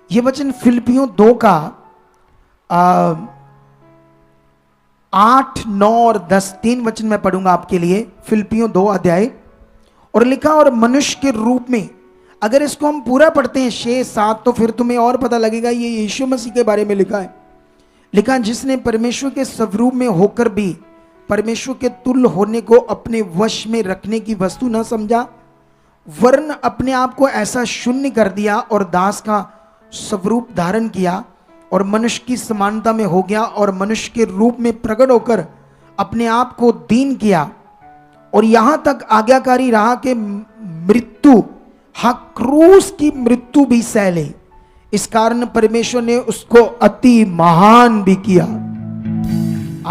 ये वचन फिलिपियों 2 का 8, 9 और 10 3 वचन मैं पढ़ूंगा आपके लिए। फिलिपियों 2 अध्याय। और लिखा, और मनुष्य के रूप में, अगर इसको हम पूरा पढ़ते हैं 6, 7, तो फिर तुम्हें और पता लगेगा ये यीशु मसीह के बारे में लिखा है। लिखा, जिसने परमेश्वर के स्वरूप में होकर भी परमेश्वर के तुल्य होने को अपने वश में रखने की वस्तु न समझा, वरन अपने आप को ऐसा शून्य कर दिया और दास का स्वरूप धारण किया और मनुष्य की समानता में हो गया और मनुष्य के रूप में प्रकट होकर अपने आप को दीन किया और यहां तक आज्ञाकारी रहा कि मृत्यु, हाँ क्रूस की मृत्यु भी सह ले। इस कारण परमेश्वर ने उसको अति महान भी किया।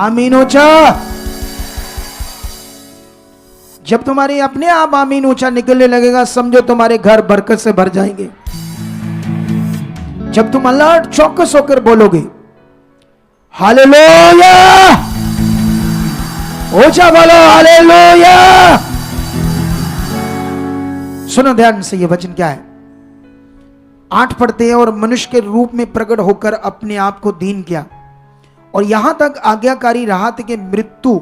आमीन ऊंचा। जब तुम्हारे अपने आप आमीन ऊंचा निकलने लगेगा, समझो तुम्हारे घर बरकत से भर जाएंगे। जब तुम अलर्ट चौकस होकर बोलोगे हालेलुया, ऊंचा बोलो हालेलुया। सुनो ध्यान से, ये वचन क्या है। 8 पढ़ते हैं, और मनुष्य के रूप में प्रकट होकर अपने आप को दीन किया और यहां तक आज्ञाकारी रहा था कि मृत्यु,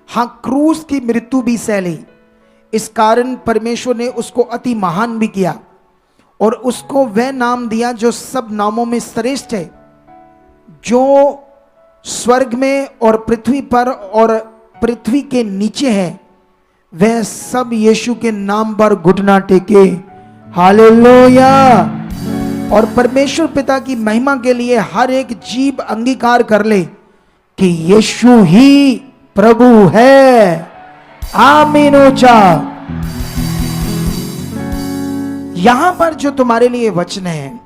हाँ क्रूस की मृत्यु भी सह ली। इस कारण परमेश्वर ने उसको अति महान भी किया और उसको वह नाम दिया जो सब नामों में श्रेष्ठ है, जो स्वर्ग में और पृथ्वी पर और पृथ्वी के नीचे है, वह सब यीशु के नाम पर घुटना टेके। हालेलुया। और परमेश्वर पिता की महिमा के लिए हर एक जीव अंगीकार कर ले कि यीशु ही प्रभु है। आमीन ऊंचा। यहां पर जो तुम्हारे लिए वचन है,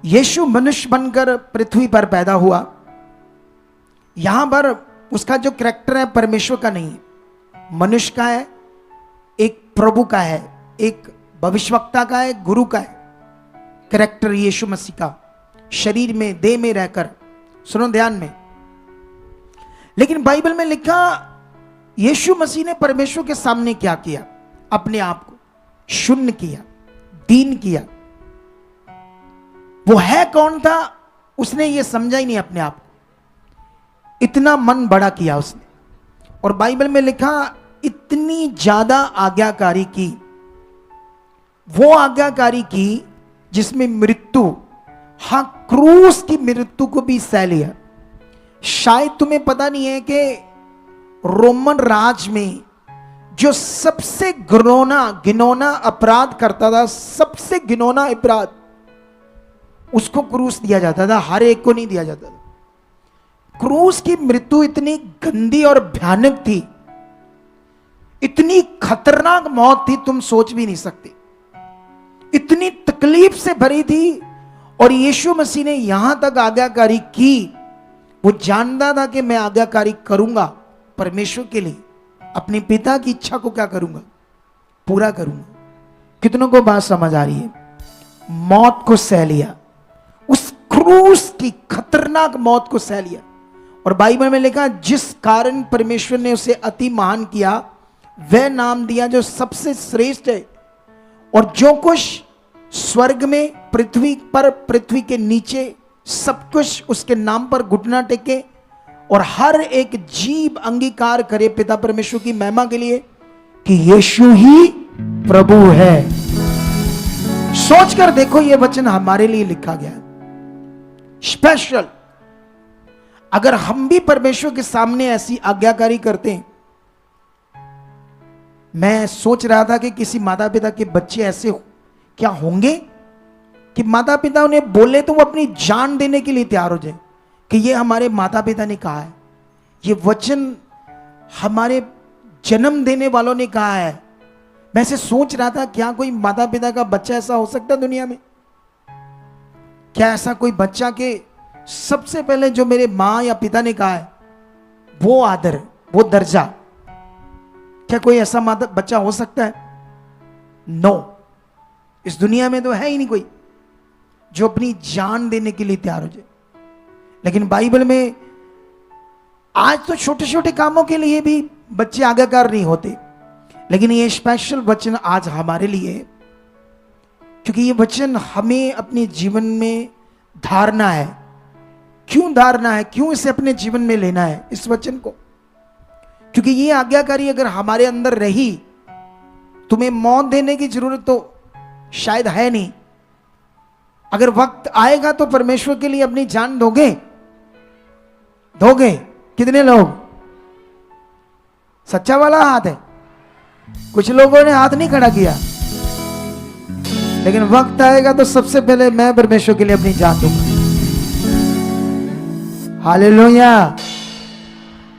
यीशु मनुष्य बनकर पृथ्वी पर पैदा हुआ। यहां पर उसका जो कैरेक्टर है परमेश्वर का नहीं, मनुष्य का है, एक प्रभु का है, एक भविष्यवक्ता का है, गुरु का है। कैरेक्टर यीशु मसीह का शरीर में, देह में रहकर। सुनो ध्यान में। लेकिन बाइबल में लिखा, यीशु मसीह ने परमेश्वर के सामने क्या किया? अपने आप को शून्य किया, दीन किया। वो है कौन था उसने ये समझा ही नहीं अपने आप को। इतना मन बड़ा किया उसने। और बाइबल में लिखा, इतनी ज्यादा आज्ञाकारी की, वो आज्ञाकारी की जिसमें मृत्यु, हाँ क्रूस की मृत्यु को भी सह लिया। शायद तुम्हें पता नहीं है कि रोमन राज में जो सबसे घिनौना अपराध करता था, सबसे घिनौना अपराध, उसको क्रूस दिया जाता था, हर एक को नहीं दिया जाता था। क्रूस की मृत्यु इतनी गंदी और भयानक थी, इतनी खतरनाक मौत थी, तुम सोच भी नहीं सकते। इतनी तकलीफ से भरी थी। और यीशु मसीह ने यहां तक आज्ञाकारी की, वो जानता था कि मैं आज्ञाकारी करूंगा परमेश्वर के लिए, अपने पिता की इच्छा को क्या करूंगा? पूरा करूंगा। कितनों को बात समझ आ रही है? मौत को सह लिया, उस क्रूस की खतरनाक मौत को सह लिया। और बाइबल में लिखा, जिस कारण परमेश्वर ने उसे अति महान किया, वह नाम दिया जो सबसे श्रेष्ठ है। और जो कुछ स्वर्ग में, पृथ्वी पर, पृथ्वी के नीचे, सब कुछ उसके नाम पर घुटना टेके और हर एक जीव अंगीकार करे पिता परमेश्वर की महिमा के लिए कि यीशु ही प्रभु है। सोचकर देखो, यह वचन हमारे लिए लिखा गया है स्पेशल। अगर हम भी परमेश्वर के सामने ऐसी आज्ञाकारी करते हैं, मैं सोच रहा था कि किसी माता पिता के बच्चे ऐसे क्या होंगे कि माता पिता उन्हें बोले तो वो अपनी जान देने के लिए तैयार हो जाए कि ये हमारे माता पिता ने कहा है, ये वचन हमारे जन्म देने वालों ने कहा है। मैं ऐसे सोच रहा था, क्या कोई माता पिता का बच्चा ऐसा हो सकता है दुनिया में? क्या ऐसा कोई बच्चा के सबसे पहले जो मेरे मां या पिता ने कहा है वो आदर, वो दर्जा, क्या कोई ऐसा बच्चा हो सकता है? नो। इस दुनिया में तो है ही नहीं कोई जो अपनी जान देने के लिए तैयार हो जाए। लेकिन बाइबल में आज तो छोटे छोटे कामों के लिए भी बच्चे आज्ञाकार नहीं होते, लेकिन ये स्पेशल वचन आज हमारे लिए क्योंकि ये वचन हमें अपने जीवन में धारना है। क्यों धारना है, क्यों इसे अपने जीवन में लेना है इस वचन को? क्योंकि ये आज्ञाकारी अगर हमारे अंदर रही, तुम्हें मौत देने की जरूरत तो शायद है नहीं। अगर वक्त आएगा तो परमेश्वर के लिए अपनी जान दोगे? दोगे? कितने लोग? सच्चा वाला हाथ है। कुछ लोगों ने हाथ नहीं खड़ा किया, लेकिन वक्त आएगा तो सबसे पहले मैं परमेश्वर के लिए अपनी जान दूंगा। हालेलुया।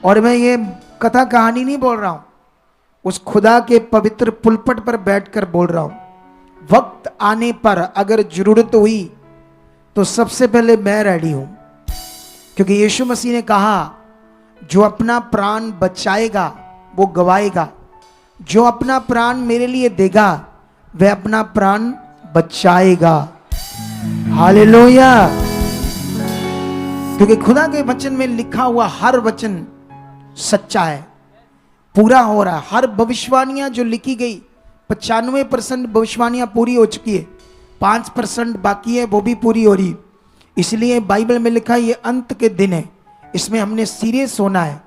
और मैं ये कथा कहानी नहीं बोल रहा हूं, उस खुदा के पवित्र पुलपट पर बैठकर बोल रहा हूं। वक्त आने पर अगर जरूरत हुई तो सबसे पहले मैं रेडी हूं, क्योंकि यीशु मसीह ने कहा जो अपना प्राण बचाएगा वो गवाएगा, जो अपना प्राण मेरे लिए देगा वह अपना प्राण बचाएगा। हालेलुया। क्योंकि खुदा के वचन में लिखा हुआ हर वचन सच्चा है, पूरा हो रहा है। हर भविष्यवाणियां जो लिखी गई 95% भविष्यवाणियां पूरी हो चुकी है, 5% बाकी है, वो भी पूरी हो रही। इसलिए बाइबल में लिखा है ये अंत के दिन है, इसमें हमने सीरियस होना है,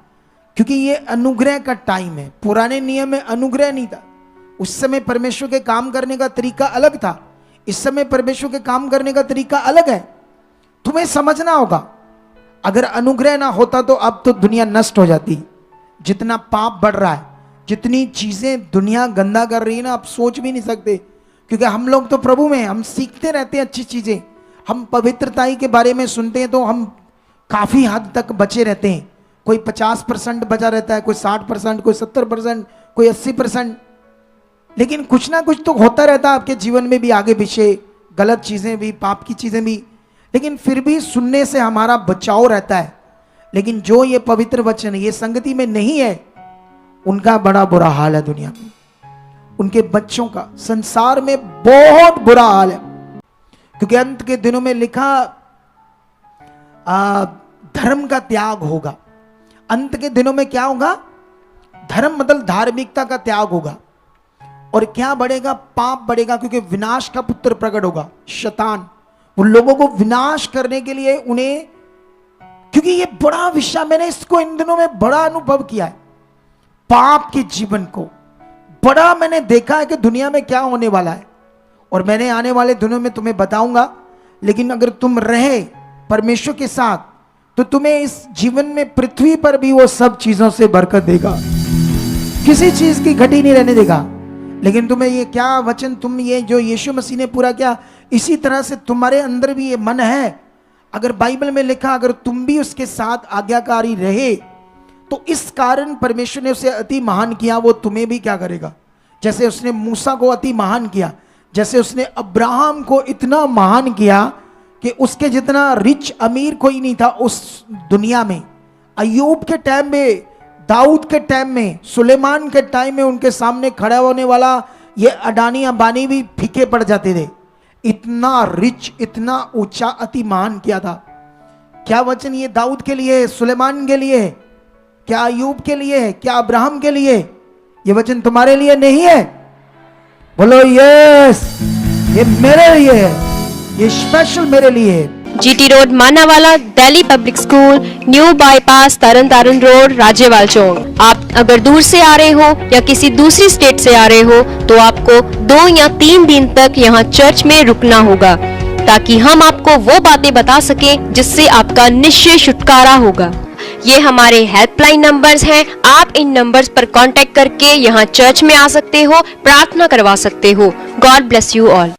क्योंकि ये अनुग्रह का टाइम है। पुराने नियम में अनुग्रह नहीं था, उस समय परमेश्वर के काम करने का तरीका अलग था। इस समय परमेश्वर के काम करने का तरीका अलग है। तुम्हें समझना होगा, अगर अनुग्रह ना होता तो अब तो दुनिया नष्ट हो जाती। जितना पाप बढ़ रहा है, जितनी चीजें दुनिया गंदा कर रही है ना, आप सोच भी नहीं सकते। क्योंकि हम लोग तो प्रभु में, हम सीखते रहते हैं अच्छी चीजें। हम पवित्रताई के बारे में सुनते हैं तो हम काफी हद तक बचे रहते हैं। कोई 50% बचा रहता है, कोई 60%, कोई 70%, कोई 80%। लेकिन कुछ ना कुछ तो होता रहता है आपके जीवन में भी, आगे पीछे गलत चीजें भी, पाप की चीजें भी, लेकिन फिर भी सुनने से हमारा बचाव रहता है। लेकिन जो ये पवित्र वचन ये संगति में नहीं है, उनका बड़ा बुरा हाल है दुनिया में। उनके बच्चों का संसार में बहुत बुरा हाल है। क्योंकि अंत के दिनों में लिखा धर्म का त्याग होगा। अंत के दिनों में क्या होगा? धर्म मतलब धार्मिकता का त्याग होगा। और क्या बढ़ेगा? पाप बढ़ेगा, क्योंकि विनाश का पुत्र प्रकट होगा, शैतान। उन लोगों को विनाश करने के लिए उन्हें, क्योंकि ये बड़ा विषय, मैंने इसको इन दिनों में बड़ा अनुभव किया है। पाप के जीवन को बड़ा मैंने देखा है कि दुनिया में क्या होने वाला है, और मैंने आने वाले दिनों में तुम्हें बताऊंगा। लेकिन अगर तुम रहे परमेश्वर के साथ तो तुम्हें इस जीवन में पृथ्वी पर भी वो सब चीजों से बरकत देगा, किसी चीज की घटी नहीं रहने देगा। लेकिन तुम्हें ये क्या वचन, तुम ये जो यीशु मसीह ने पूरा किया, इसी तरह से तुम्हारे अंदर भी ये मन है। अगर बाइबल में लिखा अगर तुम भी उसके साथ आज्ञाकारी रहे तो इस कारण परमेश्वर ने उसे अति महान किया, वो तुम्हें भी क्या करेगा। जैसे उसने मूसा को अति महान किया, जैसे उसने अब्राहम को इतना महान किया कि उसके जितना रिच अमीर कोई नहीं था उस दुनिया में। अय्यूब के टाइम में, दाऊद के टाइम में, सुलेमान के टाइम में उनके सामने खड़ा होने वाला ये अडानी अंबानी भी फीके पड़ जाते थे। इतना रिच, इतना ऊंचा, अति महान किया था। क्या वचन ये दाऊद के लिए, सुलेमान के लिए, क्या अय्यूब के लिए, क्या अब्राहम के लिए? ये वचन तुम्हारे लिए नहीं है? बोलो यस, ये मेरे लिए है, ये स्पेशल मेरे लिए है। GT road Manawala, Delhi public school, new bypass, Tarn Taran road, Rajyawal Chowk. आप अगर दूर से आ रहे हो या किसी दूसरी स्टेट से आ रहे हो तो आपको 2 या 3 दिन तक यहाँ चर्च में रुकना होगा, ताकि हम आपको वो बातें बता सकें जिससे आपका निश्चय छुटकारा होगा। ये हमारे हेल्पलाइन नंबर्स हैं। आप इन नंबर्स पर कांटेक्ट करके यहाँ चर्च में आ सकते हो, प्रार्थना करवा सकते हो। God bless you all.